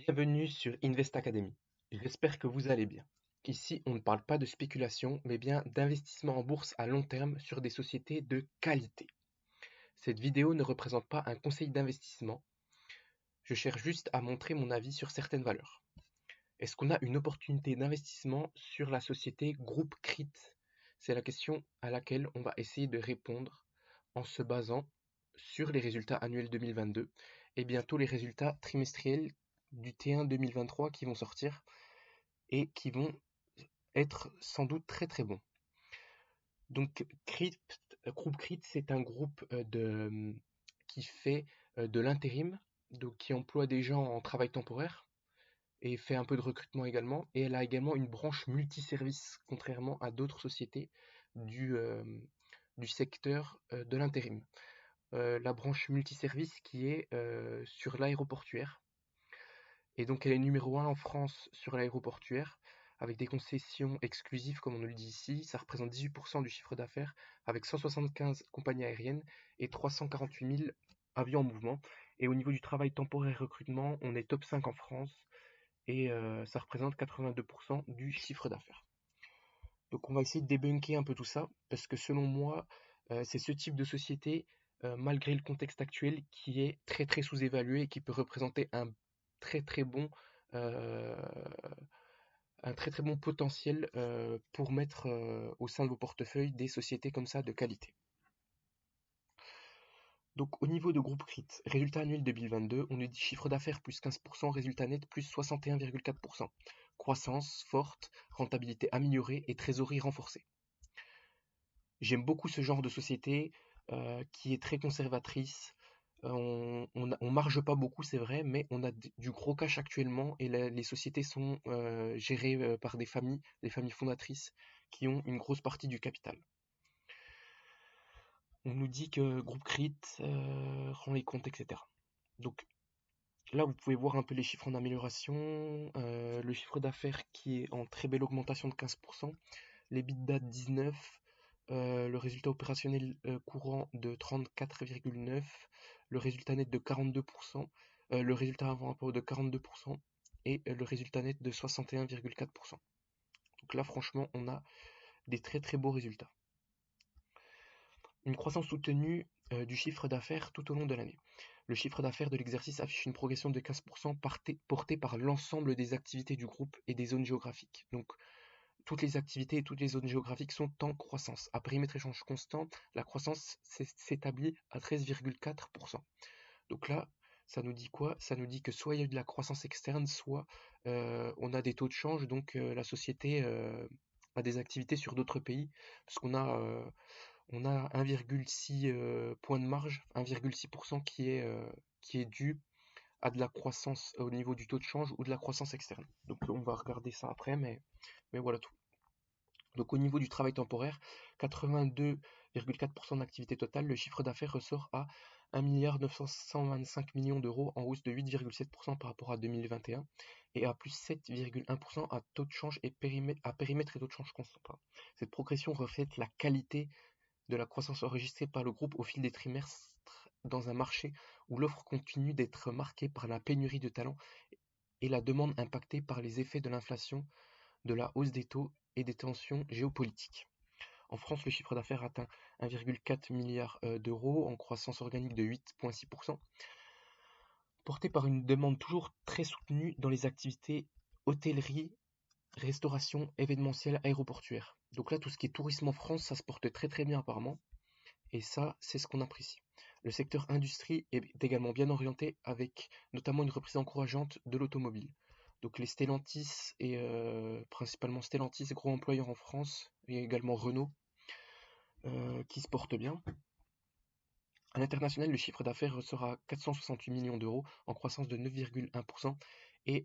Bienvenue sur Invest Academy. J'espère que vous allez bien. Ici, on ne parle pas de spéculation, mais bien d'investissement en bourse à long terme sur des sociétés de qualité. Cette vidéo ne représente pas un conseil d'investissement. Je cherche juste à montrer mon avis sur certaines valeurs. Est-ce qu'on a une opportunité d'investissement sur la société Groupe CRIT? C'est la question à laquelle on va essayer de répondre en se basant sur les résultats annuels 2022 et bientôt les résultats trimestriels du T1 2023 qui vont sortir et qui vont être sans doute très très bons. Donc Groupe CRIT, c'est un groupe qui fait de l'intérim, donc qui emploie des gens en travail temporaire et fait un peu de recrutement également. Et elle a également une branche multiservice, contrairement à d'autres sociétés du, euh, du secteur de l'intérim. La branche multiservice qui est sur l'aéroportuaire. Et donc elle est numéro 1 en France sur l'aéroportuaire, avec des concessions exclusives comme on le dit ici. Ça représente 18% du chiffre d'affaires, avec 175 compagnies aériennes et 348 000 avions en mouvement. Et au niveau du travail temporaire recrutement, on est top 5 en France et ça représente 82% du chiffre d'affaires. Donc on va essayer de débunker un peu tout ça, parce que selon moi, c'est ce type de société, malgré le contexte actuel, qui est très très sous-évalué et qui peut représenter très très bon, euh, un très très bon potentiel pour mettre au sein de vos portefeuilles des sociétés comme ça de qualité. Donc au niveau de groupe CRIT, résultat annuel 2022, on nous dit chiffre d'affaires plus 15%, résultat net plus 61,4%. Croissance forte, rentabilité améliorée et trésorerie renforcée. J'aime beaucoup ce genre de société qui est très conservatrice. On marge pas beaucoup, c'est vrai, mais on a du gros cash actuellement et les sociétés sont gérées par des familles fondatrices qui ont une grosse partie du capital. On nous dit que Groupe CRIT rend les comptes, etc. Donc là, vous pouvez voir un peu les chiffres en amélioration. Le chiffre d'affaires qui est en très belle augmentation de 15%. L'EBITDA de 19, le résultat opérationnel courant de 34,9, le résultat net de 42%, le résultat avant impôt de 42% et le résultat net de 61,4%. Donc là, franchement, on a des très très beaux résultats. Une croissance soutenue du chiffre d'affaires tout au long de l'année. Le chiffre d'affaires de l'exercice affiche une progression de 15% portée par l'ensemble des activités du groupe et des zones géographiques. Donc toutes les activités et toutes les zones géographiques sont en croissance. À périmètre échange constant, la croissance s'établit à 13,4%. Donc là, ça nous dit quoi? Ça nous dit que soit il y a eu de la croissance externe, soit on a des taux de change, donc la société a des activités sur d'autres pays, parce on a 1,6 point de marge, 1,6% qui est dû à de la croissance au niveau du taux de change ou de la croissance externe. Donc on va regarder ça après, mais voilà tout. Donc au niveau du travail temporaire, 82,4% d'activité totale, le chiffre d'affaires ressort à 1,925 milliard d'euros en hausse de 8,7% par rapport à 2021 et à plus 7,1% à taux de change et à périmètre et taux de change constant. Cette progression reflète la qualité de la croissance enregistrée par le groupe au fil des trimestres dans un marché où l'offre continue d'être marquée par la pénurie de talents et la demande impactée par les effets de l'inflation, de la hausse des taux et des tensions géopolitiques. En France, le chiffre d'affaires atteint 1,4 milliard d'euros en croissance organique de 8,6%, porté par une demande toujours très soutenue dans les activités hôtellerie, restauration, événementielle, aéroportuaire. Donc là, tout ce qui est tourisme en France, ça se porte très très bien apparemment. Et ça, c'est ce qu'on apprécie. Le secteur industrie est également bien orienté avec notamment une reprise encourageante de l'automobile. Donc les Stellantis et principalement Stellantis, gros employeur en France, et également Renault, qui se portent bien. À l'international, le chiffre d'affaires sera 468 millions d'euros en croissance de 9,1% et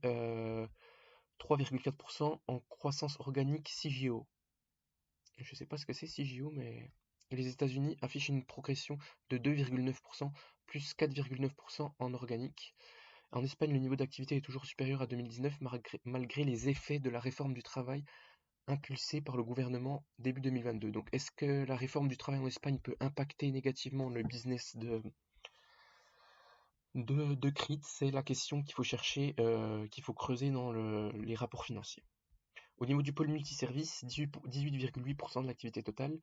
3,4% en croissance organique CGO. Je ne sais pas ce que c'est CGO, mais les États-Unis affichent une progression de 2,9%, plus 4,9% en organique. En Espagne, le niveau d'activité est toujours supérieur à 2019 malgré les effets de la réforme du travail impulsée par le gouvernement début 2022. Donc est-ce que la réforme du travail en Espagne peut impacter négativement le business de CRIT, c'est la question qu'il faut chercher, qu'il faut creuser dans les rapports financiers. Au niveau du pôle multiservice, 18,8% de l'activité totale.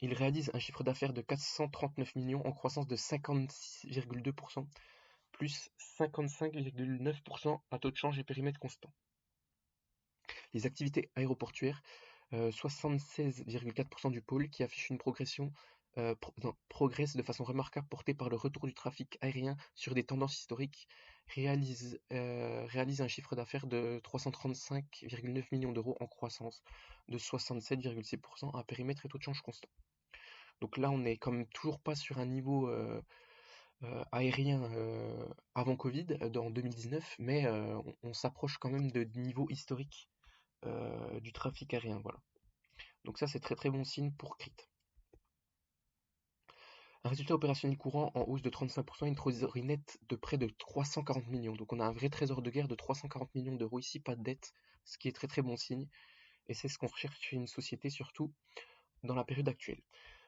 Il réalise un chiffre d'affaires de 439 millions en croissance de 56,2%, plus 55,9% à taux de change et périmètre constant. Les activités aéroportuaires, 76,4% du pôle qui affiche une progression progresse de façon remarquable portée par le retour du trafic aérien sur des tendances historiques, réalise un chiffre d'affaires de 335,9 millions d'euros en croissance de 67,6% à périmètre et taux de change constant. Donc là, on n'est quand même toujours pas sur un niveau aérien avant Covid, en 2019, mais on s'approche quand même de niveaux historiques du trafic aérien. Voilà. Donc ça, c'est très très bon signe pour CRIT. Un résultat opérationnel courant en hausse de 35%, une trésorerie nette de près de 340 millions. Donc on a un vrai trésor de guerre de 340 millions d'euros ici, pas de dette, ce qui est très très bon signe. Et c'est ce qu'on recherche chez une société, surtout dans la période actuelle.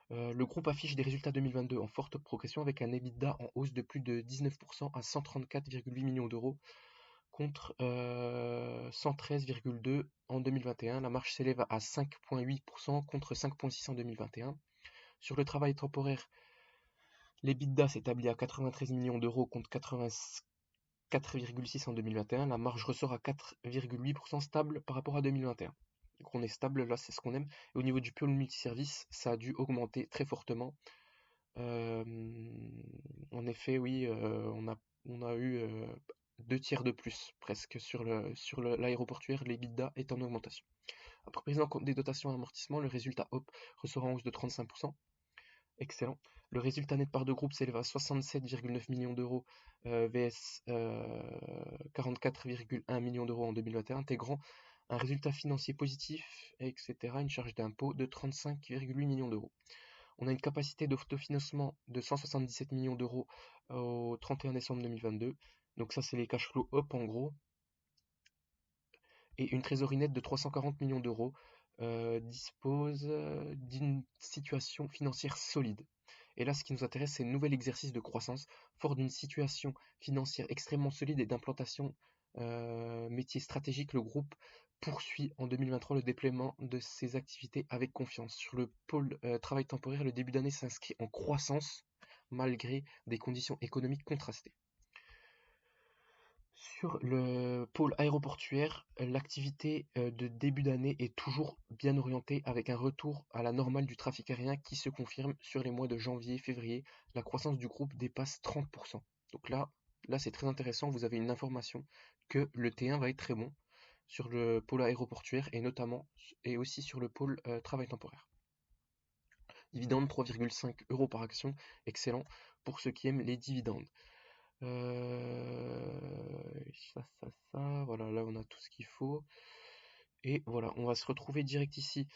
Le groupe affiche des résultats 2022 en forte progression avec un EBITDA en hausse de plus de 19% à 134,8 millions d'euros contre 113,2 en 2021. La marge s'élève à 5,8% contre 5,6 en 2021. Sur le travail temporaire, l'EBITDA s'établit à 93 millions d'euros contre 84,6 en 2021. La marge ressort à 4,8% stable par rapport à 2021. Donc on est stable, là c'est ce qu'on aime. Et au niveau du pôle multiservice, ça a dû augmenter très fortement. En effet, oui, on a eu 2 tiers de plus presque sur l'aéroportuaire, l'EBITDA est en augmentation. Après prise en compte des dotations et amortissements, le résultat HOP ressort en hausse de 35%. Excellent. Le résultat net part de groupe s'élève à 67,9 millions d'euros vs 44,1 millions d'euros en 2021, intégrant un résultat financier positif, etc., une charge d'impôt de 35,8 millions d'euros. On a une capacité d'autofinancement de 177 millions d'euros au 31 décembre 2022. Donc ça, c'est les cash flows up en gros. Et une trésorerie nette de 340 millions d'euros dispose d'une situation financière solide. Et là, ce qui nous intéresse, c'est un nouvel exercice de croissance, fort d'une situation financière extrêmement solide et d'implantation métier stratégique. Le groupe poursuit en 2023 le déploiement de ses activités avec confiance. Sur le pôle travail temporaire, le début d'année s'inscrit en croissance malgré des conditions économiques contrastées. Sur le pôle aéroportuaire, l'activité de début d'année est toujours bien orientée avec un retour à la normale du trafic aérien qui se confirme sur les mois de janvier, février. La croissance du groupe dépasse 30%. Donc là c'est très intéressant, vous avez une information que le T1 va être très bon sur le pôle aéroportuaire et notamment et aussi sur le pôle travail temporaire. Dividende 3,5 € par action, excellent pour ceux qui aiment les dividendes. Voilà, là on a tout ce qu'il faut. Et voilà, on va se retrouver direct ici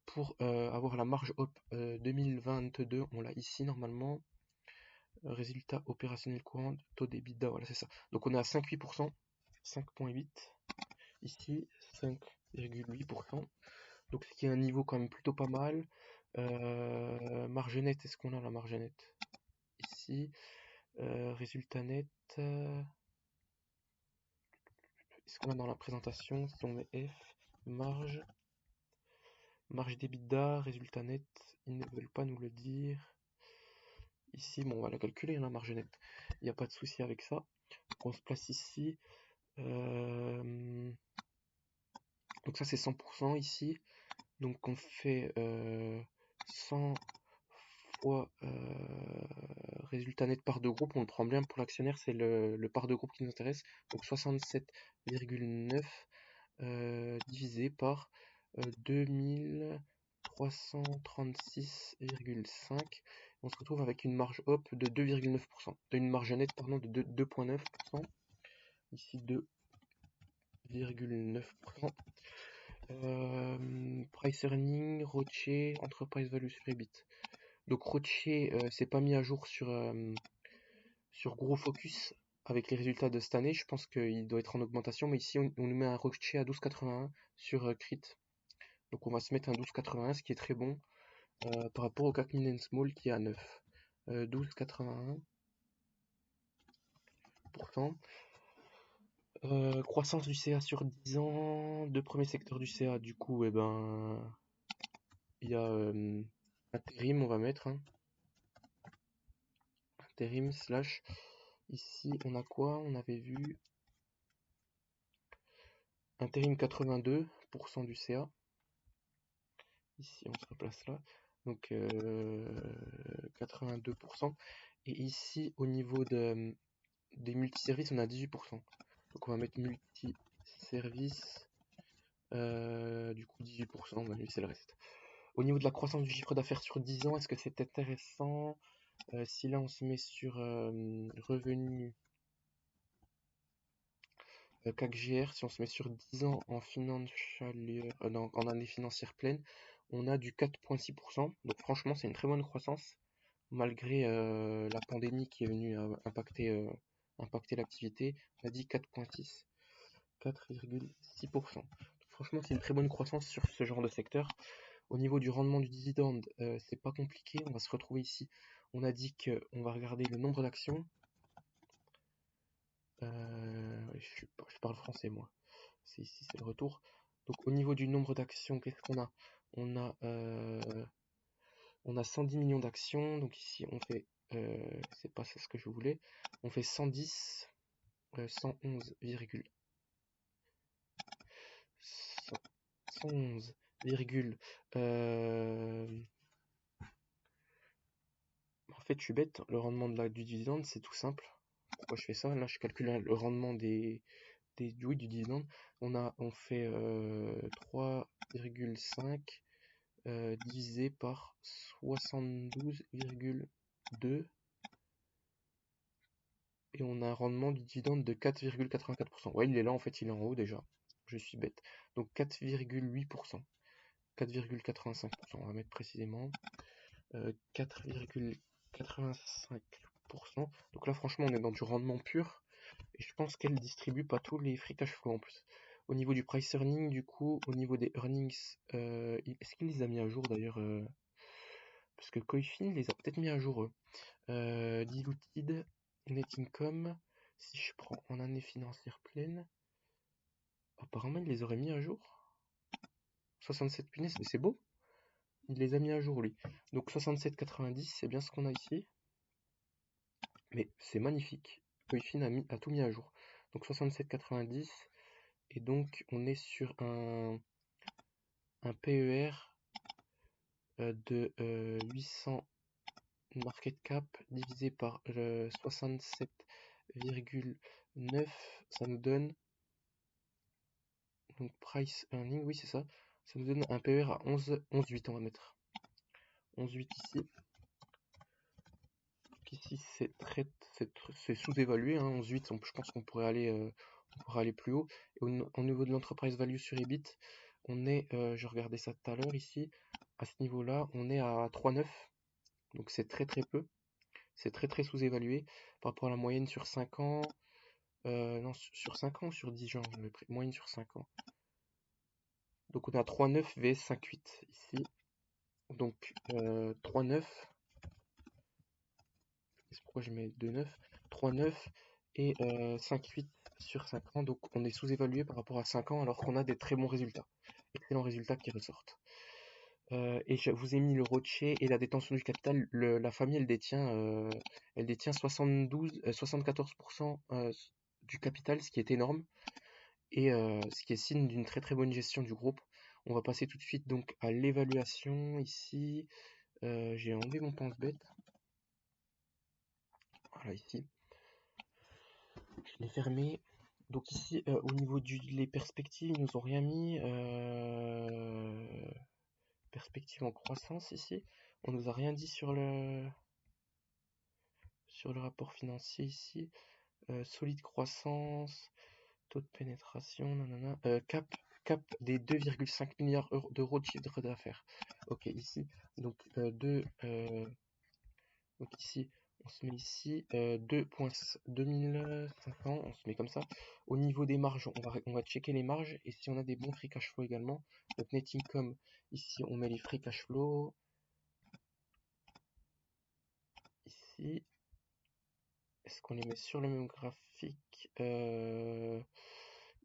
pour avoir la marge HOP 2022. On l'a ici normalement. Résultat opérationnel courant, taux d'EBITDA, voilà c'est ça. Donc on est à 5,8%, 5,8. Ici, 5,8%. Donc ce qui est un niveau quand même plutôt pas mal. Marge nette, est-ce qu'on a la marge nette? Ici. Résultat net. Est-ce qu'on a dans la présentation? Si on met F, marge d'EBITDA, résultat net, ils ne veulent pas nous le dire. Ici, bon, on va la calculer, la marge nette. Il n'y a pas de souci avec ça. On se place ici. Donc ça, c'est 100% ici. Donc on fait 100 fois résultat net part de groupe. On le prend bien pour l'actionnaire, c'est le part de groupe qui nous intéresse. Donc 67,9 divisé par 2336,5. On se retrouve avec une marge HOP de 2,9%. Une marge nette pardon, de 2,9%. Ici 2,9%. Price earning, ROCE, enterprise value sur EBIT. Donc ROCE, c'est pas mis à jour sur Gros Focus avec les résultats de cette année. Je pense qu'il doit être en augmentation, mais ici on nous met un ROCE à 12,81 sur CRIT. Donc on va se mettre un 12,81, ce qui est très bon par rapport au CAC Mid Small qui est à 9. 12,81. 18%. Croissance du CA sur 10 ans, deux premiers secteurs du CA, du coup, eh ben, il y a intérim, on va mettre, hein. Intérim slash, ici, on a quoi? On avait vu intérim 82% du CA. Ici, on se replace là. Donc, 82%. Et ici, au niveau des multiservices, on a 18%. Donc, on va mettre multiservice. Du coup, 18%, bah, lui, c'est le reste. Au niveau de la croissance du chiffre d'affaires sur 10 ans, est-ce que c'est intéressant? Si là, on se met sur revenu CAC-GR, si on se met sur 10 ans en financial year, en année financière pleine, on a du 4,6%. Donc franchement, c'est une très bonne croissance, malgré la pandémie qui est venue impacter l'activité. On a dit 4,6%. 4,6%. Franchement, c'est une très bonne croissance sur ce genre de secteur. Au niveau du rendement du dividende, c'est pas compliqué. On va se retrouver ici. On a dit qu'on va regarder le nombre d'actions. Je parle français, moi. C'est ici, c'est le retour. Donc, au niveau du nombre d'actions, qu'est-ce qu'on a? On a 110 millions d'actions. Donc, ici, on fait. C'est pas ça ce que je voulais. On fait 110, 111, 111, en fait, je suis bête. Le rendement du dividende, c'est tout simple. Pourquoi je fais ça? Là, je calcule le rendement du dividende. On fait 3,5 divisé par 72,2 et on a un rendement du dividende de 4,84%. Ouais, il est là, en fait, il est en haut déjà. Je suis bête. Donc 4,8%. 4,85%, on va mettre précisément. 4,85%. Donc là, franchement, on est dans du rendement pur. Et je pense qu'elle distribue pas tous les free cash flow en plus. Au niveau du price earning, du coup, au niveau des earnings, est-ce qu'il les a mis à jour d'ailleurs parce que Coifin les a peut-être mis à jour eux. Diluted, net income, si je prends en année financière pleine, apparemment il les aurait mis à jour. 67 punaises, mais c'est beau. Il les a mis à jour lui. Donc 67,90, c'est bien ce qu'on a ici. Mais c'est magnifique. Coifin a tout mis à jour. Donc 67,90. Et donc on est sur un PER de 800 market cap divisé par 67,9, ça nous donne donc price earning, oui c'est ça, ça nous donne un PER à 11,8, on va mettre 11,8 ici. Donc ici c'est sous-évalué, hein, 11,8, je pense qu'on pourrait aller plus haut. Et au niveau de l'enterprise value sur EBIT, on est, je regardais ça tout à l'heure ici, à ce niveau-là, on est à 3,9, donc c'est très très peu. C'est très très sous-évalué par rapport à la moyenne sur 5 ans. Non, sur 5 ans ou sur 10 gens, moyenne sur 5 ans. Donc on a 3,9 vs 5,8 ici. Donc 3,9. C'est pourquoi je mets 2,9. 3,9 et 5,8 sur 5 ans. Donc on est sous-évalué par rapport à 5 ans alors qu'on a des très bons résultats. Excellents résultats qui ressortent. Et je vous ai mis le rocher et la détention du capital. La famille, elle détient 74% du capital, ce qui est énorme et ce qui est signe d'une très très bonne gestion du groupe. On va passer tout de suite donc à l'évaluation ici. J'ai enlevé mon pense-bête. Voilà ici. Je l'ai fermé. Donc ici, au niveau les perspectives, ils nous ont rien mis. Perspective en croissance ici. On nous a rien dit sur le rapport financier ici. Solide croissance, taux de pénétration, nanana. Cap des 2,5 milliards d'euros de chiffre d'affaires. Ok, ici, donc donc ici, on se met ici 2,2500, on se met comme ça. Au niveau des marges, on va checker les marges et si on a des bons free cash flow également. Donc net income, ici on met les free cash flow. Ici, est-ce qu'on les met sur le même graphique? graphique.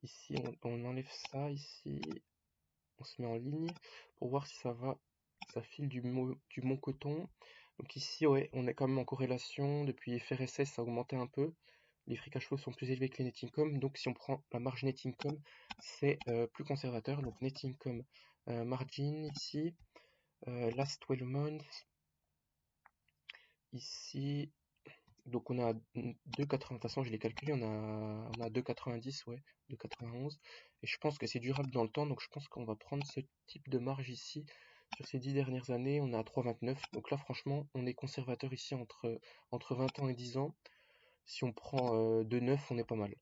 Ici, on enlève ça, ici, on se met en ligne pour voir si ça va, ça file du bon coton. Donc ici, ouais, on est quand même en corrélation. Depuis FRSS, ça a augmenté un peu. Les free cash flow sont plus élevés que les net income. Donc si on prend la marge net income, c'est plus conservateur. Donc net income margin ici, last 12 months, ici. Donc on a 2,80, de toute façon je l'ai calculé, on a 2,90, ouais, 2,91. Et je pense que c'est durable dans le temps, donc je pense qu'on va prendre ce type de marge ici. Sur ces 10 dernières années, on est à 3,29. Donc là franchement, on est conservateur ici entre 20 ans et 10 ans. Si on prend 2,9, on est pas mal.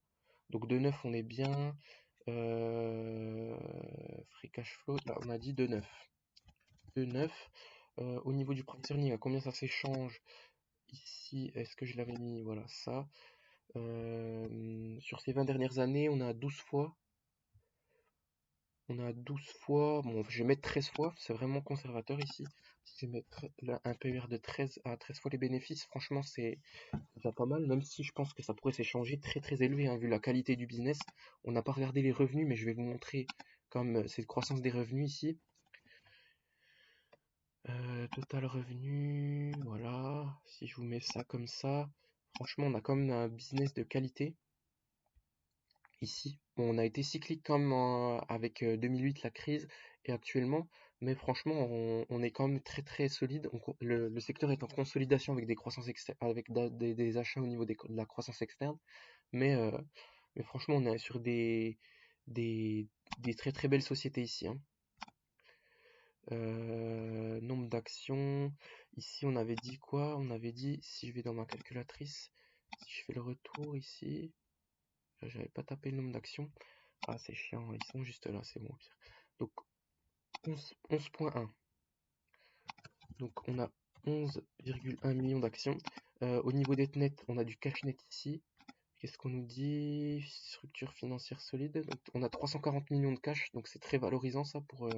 Donc 2,9, on est bien. Free cash flow, là on a dit 2,9. 2,9. Au niveau du price earning, à combien ça s'échange? Ici, est-ce que je l'avais mis? Voilà, ça. Sur ces 20 dernières années, on a 12 fois. On a 12 fois. Bon, je vais mettre 13 fois. C'est vraiment conservateur ici. Si je vais mettre là, un PER de 13 à 13 fois les bénéfices, franchement, c'est déjà pas mal. Même si je pense que ça pourrait s'échanger très très élevé, hein, vu la qualité du business. On n'a pas regardé les revenus, mais je vais vous montrer comme cette croissance des revenus ici. Total revenu, voilà. Si je vous mets ça comme ça, franchement, on a quand même un business de qualité ici. Bon, on a été cyclique quand même avec 2008, la crise, et actuellement, mais franchement, on est quand même très très solide. Le secteur est en consolidation avec des croissances externes, avec des achats au niveau de la croissance externe, mais, euh, mais franchement, on est sur des, des très très belles sociétés ici, hein. Nombre d'actions. Ici, on avait dit quoi? On avait dit, si je vais dans ma calculatrice, si je fais le retour ici, j'avais pas tapé le nombre d'actions. Ah, c'est chiant, ils sont juste là, c'est bon. Donc, 11,1. Donc, on a 11,1 millions d'actions. Au niveau des net, on a du cash net ici. Qu'est-ce qu'on nous dit? Structure financière solide. Donc, on a 340 millions de cash, donc c'est très valorisant ça pour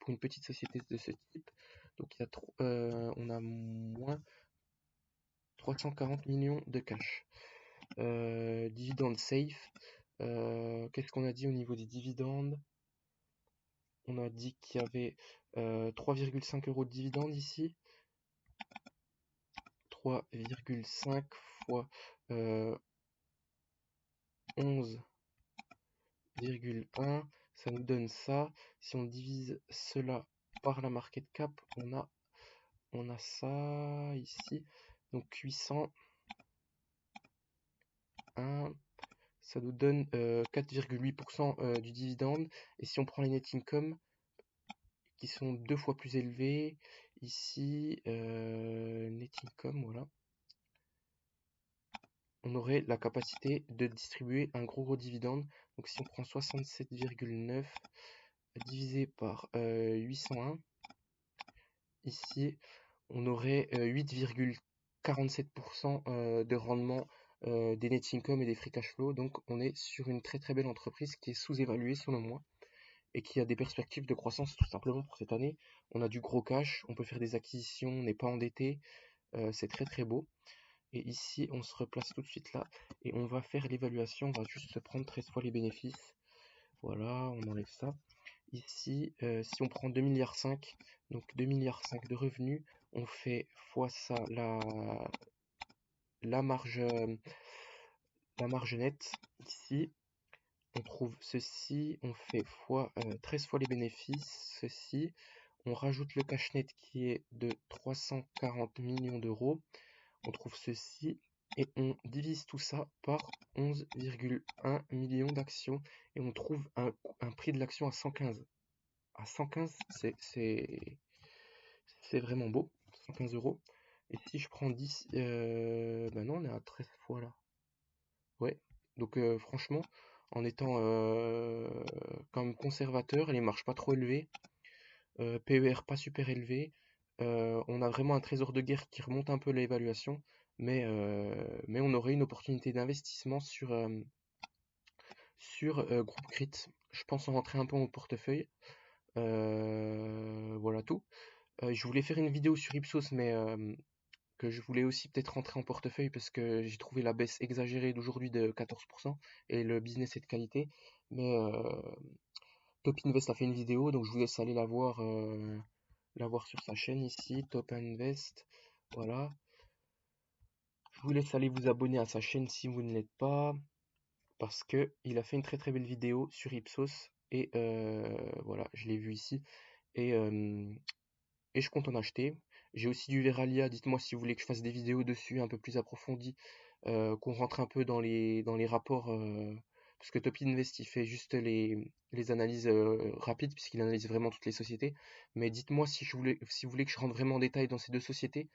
une petite société de ce type. Donc on a moins 340 millions de cash. Dividende safe. Qu'est-ce qu'on a dit au niveau des dividendes? On a dit qu'il y avait 3,5 euros de dividendes ici. 3,5 fois 11,1, ça nous donne ça. Si on divise cela par la market cap, on a ça ici. Donc 801, ça nous donne 4,8% du dividende. Et si on prend les net income, qui sont 2 fois plus élevés, ici, net income, voilà, on aurait la capacité de distribuer un gros dividende. Donc si on prend 67,9 divisé par 801, ici, on aurait 8,47% de rendement des net income et des free cash flow. Donc on est sur une très très belle entreprise qui est sous-évaluée selon moi et qui a des perspectives de croissance tout simplement pour cette année. On a du gros cash, on peut faire des acquisitions, on n'est pas endetté, c'est très très beau. Et ici, on se replace tout de suite là et on va faire l'évaluation, on va juste se prendre 13 fois les bénéfices. Voilà, on enlève ça. Ici, si on prend 2,5 milliards, donc 2,5 milliards de revenus, on fait fois ça la marge, la marge nette. Ici, on trouve ceci, on fait fois 13 fois les bénéfices, ceci. On rajoute le cash net qui est de 340 millions d'euros. On trouve ceci et on divise tout ça par 11,1 millions d'actions et on trouve un prix de l'action à 115. À 115, c'est vraiment beau, 115 euros. Et si je prends 10, ben non, on est à 13 fois là. Ouais, donc franchement, en étant quand même conservateur, les marges pas trop élevées, PER pas super élevé, on a vraiment un trésor de guerre qui remonte un peu l'évaluation, mais on aurait une opportunité d'investissement sur Groupe Crit. Je pense en rentrer un peu en portefeuille. Voilà tout. Je voulais faire une vidéo sur Ipsos, mais que je voulais aussi peut-être rentrer en portefeuille parce que j'ai trouvé la baisse exagérée d'aujourd'hui de 14% et le business est de qualité. Mais Top Invest a fait une vidéo, donc je vous laisse aller la voir sur sa chaîne ici, Top Invest. Voilà. Je vous laisse aller vous abonner à sa chaîne si vous ne l'êtes pas, parce que il a fait une très très belle vidéo sur Ipsos et voilà, je l'ai vu ici et, euh, et je compte en acheter. J'ai aussi du Veralia, dites-moi si vous voulez que je fasse des vidéos dessus un peu plus approfondies, qu'on rentre un peu dans les rapports, parce que Top Invest il fait juste les analyses rapides, puisqu'il analyse vraiment toutes les sociétés. Mais dites-moi si vous voulez que je rentre vraiment en détail dans ces deux sociétés.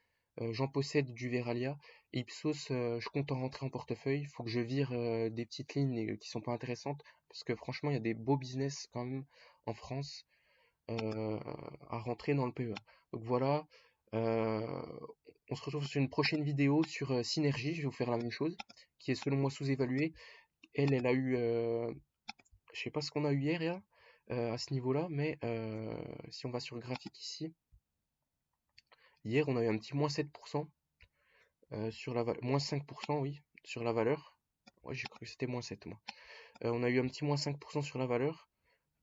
J'en possède du Veralia. Ipsos, je compte en rentrer en portefeuille. Il faut que je vire des petites lignes qui sont pas intéressantes, parce que franchement, il y a des beaux business quand même en France euh, à rentrer dans le PEA. Donc voilà, euh, on se retrouve sur une prochaine vidéo sur Synergie, je vais vous faire la même chose, qui est selon moi sous-évaluée. Elle a eu, je sais pas ce qu'on a eu hier là, à ce niveau-là, mais si on va sur le graphique ici, hier on a eu un petit moins 7% sur la valeur, moins 5% oui, sur la valeur. Ouais, j'ai cru que c'était moins 7 moi. On a eu un petit moins 5% sur la valeur.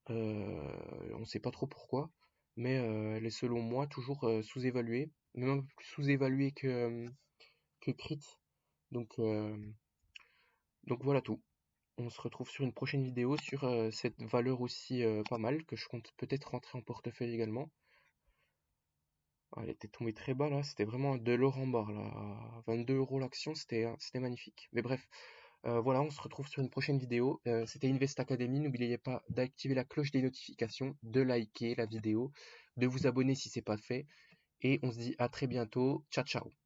On ne sait pas trop pourquoi, mais elle est selon moi toujours sous-évaluée, même un peu plus sous-évaluée que Crit. Donc, euh, donc voilà tout. On se retrouve sur une prochaine vidéo sur cette valeur aussi pas mal que je compte peut-être rentrer en portefeuille également. Ah, elle était tombée très bas là, c'était vraiment de l'or en barre là, à 22 € l'action, c'était magnifique. Mais bref, voilà, on se retrouve sur une prochaine vidéo. C'était Invest Academy. N'oubliez pas d'activer la cloche des notifications, de liker la vidéo, de vous abonner si c'est pas fait. Et on se dit à très bientôt. Ciao, ciao.